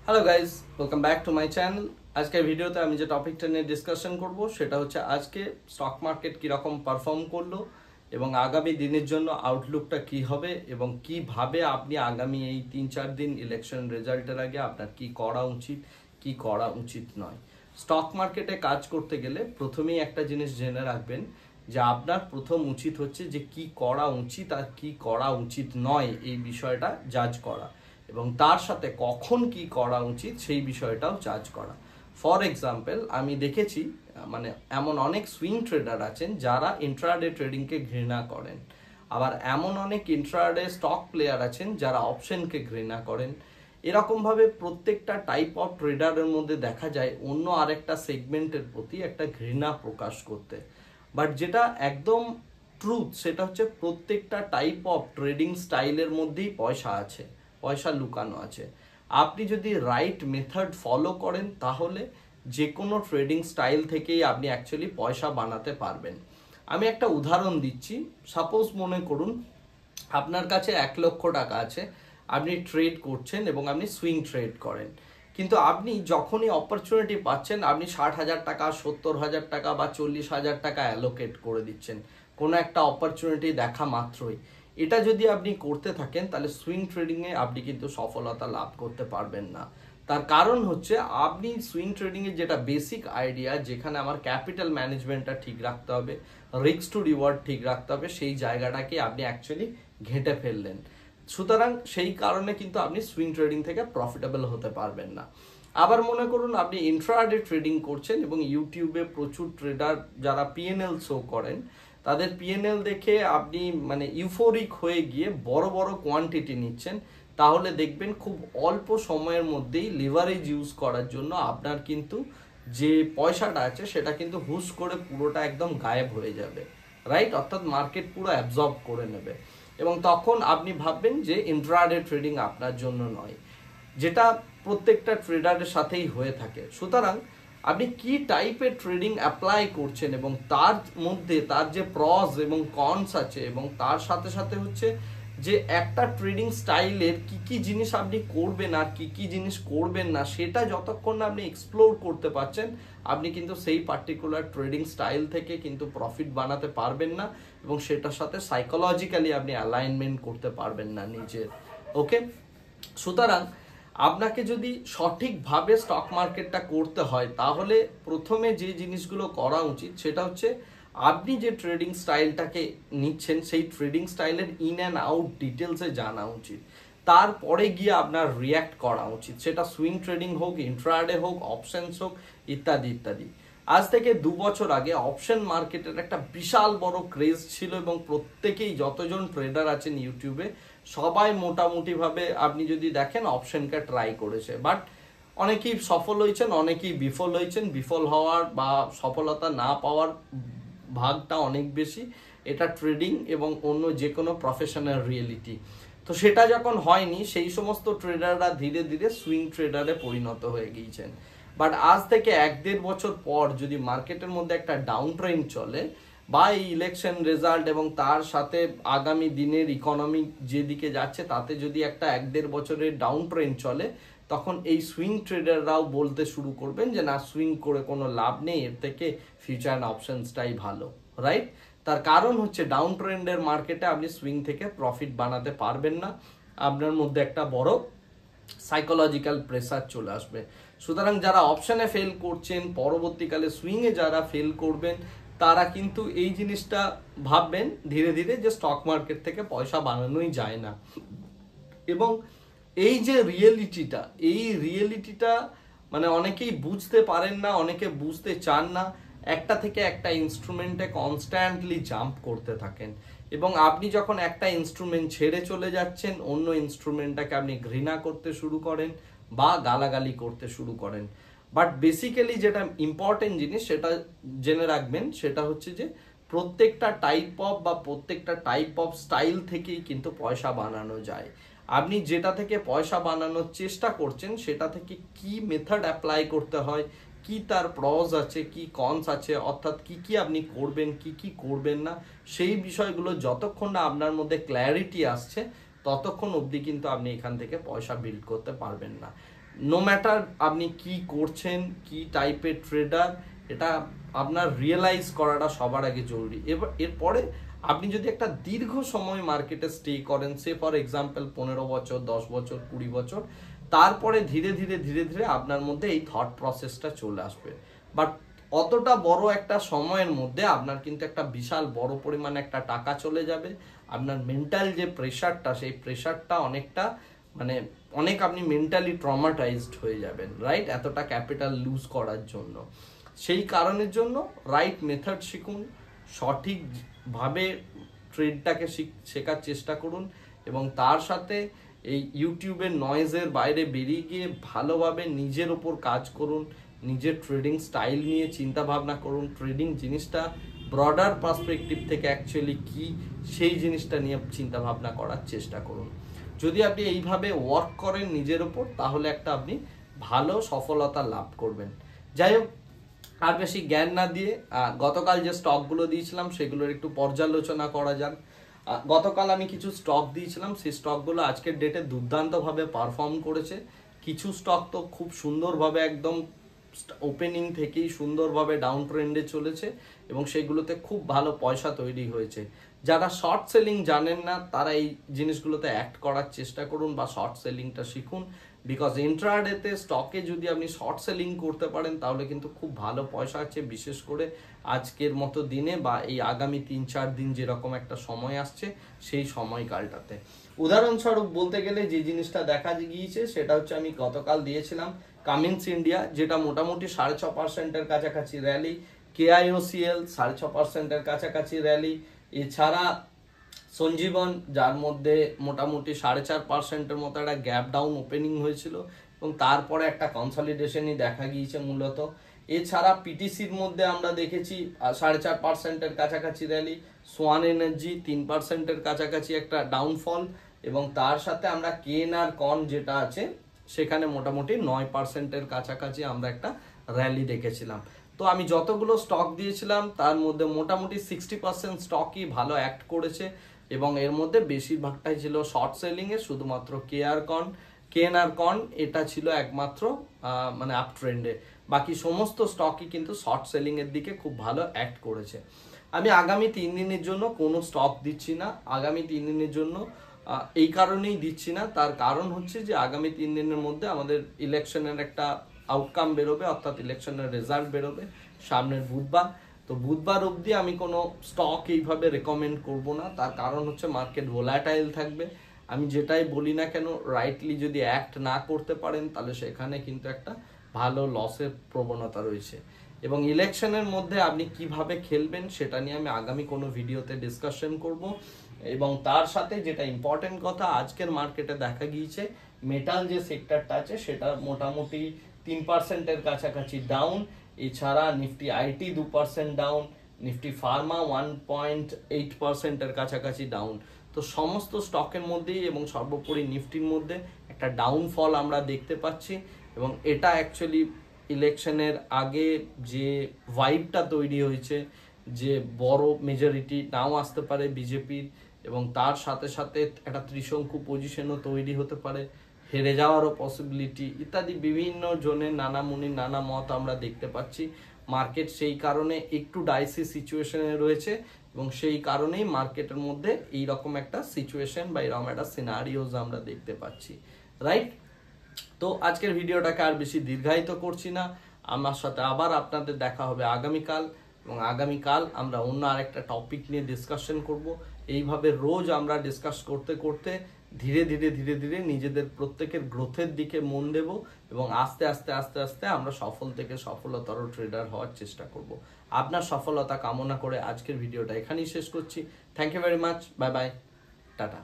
Hello guys, welcome back to my channel. আজকের ভিডিওতে আমি যে টপিকটা নিয়ে ডিসকাশন করব সেটা হচ্ছে আজকে স্টক মার্কেট কীরকম পারফর্ম করলো এবং আগামী দিনের জন্য আউটলুকটা কি হবে এবং কিভাবে আপনি আগামী এই 3-4 দিন ইলেকশন রেজাল্টের আগে আপনার কি করা উচিত, কি করা উচিত নয়। স্টক মার্কেটে কাজ করতে গেলে প্রথমেই একটা জিনিস জেনে রাখবেন যে আপনার প্রথম উচিত হচ্ছে যে কি করা উচিত আর কি করা উচিত নয় এই বিষয়টা জাজ করা, এবং তার সাথে কখন কি করা উচিত সেই বিষয়টাও জাজ করা। ফর এক্সাম্পল, আমি দেখেছি মানে এমন অনেক সুইং ট্রেডার আছেন যারা ইন্ট্রাডে ট্রেডিংকে ঘৃণা করেন, আবার এমন অনেক ইন্ট্রাডে স্টক প্লেয়ার আছেন যারা অপশনকে ঘৃণা করেন। এরকমভাবে প্রত্যেকটা টাইপ অফ ট্রেডারের মধ্যে দেখা যায় অন্য আরেকটা সেগমেন্টের প্রতি একটা ঘৃণা প্রকাশ করতে। বাট যেটা একদম ট্রুথ সেটা হচ্ছে প্রত্যেকটা টাইপ অফ ট্রেডিং স্টাইলের মধ্যেই পয়সা আছে, পয়সা লুকানো আছে। আপনি যদি রাইট মেথড ফলো করেন তাহলে যে কোনো ট্রেডিং স্টাইল থেকেই আপনি অ্যাকচুয়ালি পয়সা বানাতে পারবেন। আমি একটা উদাহরণ দিচ্ছি। সাপোজ মনে করুন আপনার কাছে 1 লক্ষ টাকা আছে, আপনি ট্রেড করছেন এবং আপনি সুইং ট্রেড করেন, কিন্তু আপনি যখনই অপরচুনিটি পাচ্ছেন আপনি 60,000 টাকা, 70,000 টাকা বা 40,000 টাকা অ্যালোকেট করে দিচ্ছেন কোনো একটা অপরচুনিটি দেখা মাত্রই। এটা যদি আপনি করতে থাকেন তাহলে সুইং ট্রেডিংয়ে আপনি কিন্তু সফলতা লাভ করতে পারবেন না। তার কারণ হচ্ছে আপনি সুইং ট্রেডিংয়ের যেটা বেসিক আইডিয়া, যেখানে আমার ক্যাপিটাল ম্যানেজমেন্টটা ঠিক রাখতে হবে, রিস্ক টু রিওয়ার্ড ঠিক রাখতে হবে, সেই জায়গাটাকে আপনি অ্যাকচুয়ালি ঘেঁটে ফেললেন। সুতরাং সেই কারণে কিন্তু আপনি সুইং ট্রেডিং থেকে প্রফিটেবল হতে পারবেন না। আবার মনে করুন আপনি ইন্ট্রাডে ট্রেডিং করছেন এবং ইউটিউবে প্রচুর ট্রেডার যারা পিএনএল শো করেন তাদের পিএনএল দেখে আপনি মানে ইউফোরিক হয়ে গিয়ে বড় বড় কোয়ান্টিটি নিচ্ছেন, তাহলে দেখবেন খুব অল্প সময়ের মধ্যেই লিভারেজ ইউজ করার জন্য আপনার কিন্তু যে পয়সাটা আছে সেটা কিন্তু হুশ করে পুরোটা একদম গায়েব হয়ে যাবে, রাইট? অর্থাৎ মার্কেট পুরো অ্যাবজর্ব করে নেবে এবং তখন আপনি ভাববেন যে ইন্ট্রাডে ট্রেডিং আপনার জন্য নয়, যেটা প্রত্যেকটা ট্রেডারের সাথেই হয়ে থাকে। সুতরাং আপনি কি টাইপের ট্রেডিং অ্যাপ্লাই করছেন এবং তার মধ্যে তার যে প্রস এবং কনস আছে, এবং তার সাথে সাথে হচ্ছে যে একটা ট্রেডিং স্টাইলের কি কি জিনিস আপনি করবেন আর কি কি জিনিস করবেন না, সেটা যতক্ষণ না আপনি এক্সপ্লোর করতে পারছেন আপনি কিন্তু সেই পার্টিকুলার ট্রেডিং স্টাইল থেকে কিন্তু প্রফিট বানাতে পারবেন না এবং সেটার সাথে সাইকোলজিক্যালি আপনি অ্যালাইনমেন্ট করতে পারবেন না নিজের। ওকে, সুতরাং আপনাকে যদি সঠিকভাবে স্টক মার্কেটটা করতে হয় তাহলে প্রথমে যে জিনিসগুলো করা উচিত সেটা হচ্ছে আপনি যে ট্রেডিং স্টাইলটাকে নিচ্ছেন সেই ট্রেডিং স্টাইলের ইন অ্যান্ড আউট ডিটেলসে জানা উচিত, তারপরে গিয়ে আপনার রিয়্যাক্ট করা উচিত, সেটা সুইং ট্রেডিং হোক, ইন্ট্রাডে হোক, অপশনস হোক, ইত্যাদি ইত্যাদি। আজ থেকে 2 বছর আগে অপশন মার্কেটের একটা বিশাল বড় ক্রেজ ছিল এবং প্রত্যেকেই যতজন ট্রেডার আছেন ইউটিউবে সবাই মোটামুটি ভাবে আপনি যদি দেখেন অপশনকে ট্রাই করেছে, বাট অনেকেই সফল হয়েছেন, অনেকেই বিফল হয়েছেন। বিফল হওয়ার বা সফলতা না পাওয়ার ভাগটা অনেক বেশি, এটা ট্রেডিং এবং অন্য যে কোনো প্রফেশনাল রিয়েলিটি। তো সেটা যখন হয়নি সেই সমস্ত ট্রেডাররা ধীরে ধীরে সুইং ট্রেডারে পরিণত হয়ে গিয়েছেন। বাট আজ থেকে 1-1.5 বছর পর যদি মার্কেটের মধ্যে একটা ডাউন ট্রেন্ড চলে বা এই ইলেকশন রেজাল্ট এবং তার সাথে আগামী দিনের ইকোনমি যেদিকে যাচ্ছে তাতে যদি একটা 1-1.5 বছরের ডাউন ট্রেন্ড চলে, তখন এই সুইং ট্রেডাররাও বলতে শুরু করবেন যে না, সুইং করে কোনো লাভ নেই, এর থেকে ফিউচার অ্যান্ড অপশনসটাই ভালো, রাইট? তার কারণ হচ্ছে ডাউন ট্রেন্ডের মার্কেটে আপনি সুইং থেকে প্রফিট বানাতে পারবেন না, আপনার মধ্যে একটা বড় সাইকোলজিক্যাল প্রেসার চলে আসবে। সুতরাং যারা অপশনে ফেল করছেন, পরবর্তীকালে সুইংয়ে যারা ফেল করবেন তারা কিন্তু এই জিনিসটা ভাববেন ধীরে ধীরে যে স্টক মার্কেট থেকে পয়সা বানানোই যায় না। এবং এই যে রিয়েলিটিটা, এই রিয়েলিটিটা মানে অনেকেই বুঝতে পারেন না, অনেকে বুঝতে চান না। একটা থেকে একটা ইনস্ট্রুমেন্টে কনস্ট্যান্টলি জাম্প করতে থাকেন এবং আপনি যখন একটা ইনস্ট্রুমেন্ট ছেড়ে চলে যাচ্ছেন অন্য ইনস্ট্রুমেন্টটাকে আপনি ঘৃণা করতে শুরু করেন বা গালাগালি করতে শুরু করেন। বাট বেসিক্যালি যেটা ইম্পর্টেন্ট জিনিস সেটা জেনে রাখবেন, সেটা হচ্ছে যে প্রত্যেকটা টাইপ অফ স্টাইল থেকেই কিন্তু পয়সা বানানো যায়। আপনি যেটা থেকে পয়সা বানানোর চেষ্টা করছেন সেটা থেকে কি মেথড অ্যাপ্লাই করতে হয়, কি তার প্রস আছে, কি কনস আছে, অর্থাৎ কি কি আপনি করবেন, কি কি করবেন না, সেই বিষয়গুলো যতক্ষণ না আপনার মধ্যে ক্ল্যারিটি আসছে ততক্ষণ অবধি কিন্তু আপনি এখান থেকে পয়সা বিল্ড করতে পারবেন না। নো ম্যাটার আপনি কি করছেন, কি টাইপের ট্রেডার, এটা আপনার রিয়েলাইজ করাটা সবার আগে জরুরি। এরপরে আপনি যদি একটা দীর্ঘ সময় মার্কেটে স্টে করেন, সে ফর এক্সাম্পল 15 বছর, 10 বছর, 20 বছর, তারপরে ধীরে ধীরে ধীরে ধীরে আপনার মধ্যে এই থট প্রসেসটা চলে আসবে। বাট অতটা বড় একটা সময়ের মধ্যে আপনার কিন্তু একটা বিশাল বড় পরিমাণে একটা টাকা চলে যাবে। আপনার মেন্টাল যে প্রেশারটা, সেই প্রেশারটা অনেকটা মানে অনেক আপনি মেন্টালি ট্রমাটাইজড হয়ে যাবেন, রাইট? এতটা ক্যাপিটাল লুজ করার জন্য। সেই কারণের জন্য রাইট মেথড শিখুন, সঠিকভাবে ট্রেডটাকে শেখার চেষ্টা করুন, এবং তার সাথে এই ইউটিউবের নয়েজের বাইরে বেরিয়ে গিয়ে ভালোভাবে নিজের ওপর কাজ করুন, নিজের ট্রেডিং স্টাইল নিয়ে চিন্তা ভাবনা করুন, ট্রেডিং জিনিসটা ব্রডার পার্সপেক্টিভ থেকে অ্যাকচুয়ালি কি, সেই জিনিসটা নিয়ে চিন্তা ভাবনা করার চেষ্টা করুন। যদি আপনি এইভাবে ওয়ার্ক করেন নিজের ওপর, তাহলে একটা আপনি ভালো সফলতা লাভ করবেন। যাই হোক, আর বেশি জ্ঞান না দিয়ে গতকাল যে স্টকগুলো দিয়েছিলাম সেগুলোর একটু পর্যালোচনা করা যাক। গতকাল আমি কিছু স্টক দিয়েছিলাম, সেই স্টকগুলো আজকের ডেটে দুর্দান্তভাবে পারফর্ম করেছে। কিছু স্টক তো খুব সুন্দরভাবে একদম ওপেনিং থেকেই সুন্দরভাবে ডাউন ট্রেন্ডে চলেছে এবং সেগুলোতে খুব ভালো পয়সা তৈরি হয়েছে। যারা শর্ট সেলিং জানেন না, তারা এই জিনিসগুলোতে অ্যাক্ট করার চেষ্টা করুন বা শর্ট সেলিংটা শিখুন। বিকজ ইন্ট্রাডেতে স্টকে যদি আপনি শর্ট সেলিং করতে পারেন তাহলে কিন্তু খুব ভালো পয়সা আছে, বিশেষ করে আজকের মতো দিনে বা এই আগামী 3-4 দিন যেরকম একটা সময় আসছে সেই সময়কালটাতে। উদাহরণস্বরূপ বলতে গেলে যে জিনিসটা দেখা গিয়েছে সেটা হচ্ছে, আমি গতকাল দিয়েছিলাম কামিন্স ইন্ডিয়া, যেটা মোটামুটি 6.5%-এর কাছাকাছি র্যালি, KIOCL 6.5%-এর কাছাকাছি র্যালি, এছাড়া সঞ্জীবন যার মধ্যে মোটামুটি 4.5%-এর মতো একটা গ্যাপ ডাউন ওপেনিং হয়েছিল এবং তারপরে একটা কনসলিডেশনই দেখা গিয়েছে মূলত। এছাড়া পিটিসির মধ্যে আমরা দেখেছি 4.5%-এর কাছাকাছি র্যালি, সোয়ান এনার্জি 3%-এর কাছাকাছি একটা ডাউনফল, এবং তার সাথে আমরা KNR কন যেটা আছে সেখানে মোটামুটি 9%-এর কাছাকাছি আমরা একটা র্যালি দেখেছিলাম। তো আমি যতগুলো স্টক দিয়েছিলাম তার মধ্যে মোটামুটি 60% স্টকই ভালো অ্যাক্ট করেছে এবং এর মধ্যে বেশিরভাগটাই ছিল শর্ট সেলিং এ। শুধুমাত্র KNR কন এটা ছিল একমাত্র মানে আপ ট্রেন্ডে, বাকি সমস্ত স্টকই কিন্তু শর্ট সেলিং এর দিকে খুব ভালো অ্যাক্ট করেছে। আমি আগামী 3 দিনের জন্য কোনো স্টক দিচ্ছি না। আগামী 3 দিনের জন্য এই কারণেই দিচ্ছি না, তার কারণ হচ্ছে যে আগামী 3 দিনের মধ্যে আমাদের ইলেকশনের একটা আউটকাম বেরোবে, অর্থাৎ ইলেকশনের রেজাল্ট বেরোবে সামনের বুধবার। তো বুধবার অবধি আমি কোনো স্টক এইভাবে রেকমেন্ড করব না, তার কারণ হচ্ছে মার্কেট ভোলাটাইল থাকবে। আমি যেটাই বলি না কেন, রাইটলি যদি অ্যাক্ট না করতে পারেন তাহলে সেখানে কিন্তু একটা ভালো লসের প্রবণতা রয়েছে। এবং ইলেকশনের মধ্যে আপনি কিভাবে খেলবেন সেটা নিয়ে আমি আগামী কোনো ভিডিওতে ডিসকাশন করব। এবং তার সাথে যেটা ইম্পর্টেন্ট কথা, আজকের মার্কেটে দেখা গিয়েছে মেটাল যে সেক্টরটা আছে সেটা মোটামুটি 3%-এর কাছাকাছি ডাউন। এছাড়া Nifty IT 2% down, Nifty pharma 1.8%-এর কাছাকাছি ডাউন। তো সমস্ত স্টকের মধ্যেই এবং সর্বোপরি নিফটির মধ্যে একটা ডাউনফল আমরা দেখতে পাচ্ছি এবং এটা অ্যাকচুয়ালি ইলেকশনের আগে যে ভাইবটা তৈরি হয়েছে, যে বড় মেজরিটি নাও আসতে পারে বিজেপির এবং তার সাথে সাথে একটা ত্রিশঙ্কু পজিশনও তৈরি হতে পারে, হেরে যাওয়ারও পসিবিলিটি ইত্যাদি বিভিন্ন জনের নানা মুনির নানা মত আমরা দেখতে পাচ্ছি। মার্কেট সেই কারণে একটু ডাইসি সিচুয়েশনে রয়েছে এবং সেই কারণেই মার্কেটের মধ্যে এইরকম একটা সিচুয়েশন বা এরকম একটা সিনারিওজ আমরা দেখতে পাচ্ছি, রাইট? তো আজকের ভিডিওটাকে আর বেশি দীর্ঘায়িত করছি না। আমার সাথে আবার আপনাদের দেখা হবে আগামীকাল, এবং আগামীকাল আমরা অন্য আরেকটা টপিক নিয়ে ডিসকাশন করব। এইভাবে রোজ আমরা ডিসকাস করতে করতে ধীরে ধীরে ধীরে ধীরে নিজেদের প্রত্যেকের গ্রোথের দিকে মন দেব এবং আস্তে আস্তে আস্তে আস্তে আমরা সফল থেকে সফলতর ট্রেডার হওয়ার চেষ্টা করব। আপনার সফলতা কামনা করে আজকের ভিডিওটা এখানেই শেষ করছি। Thank you very much, bye bye, tata.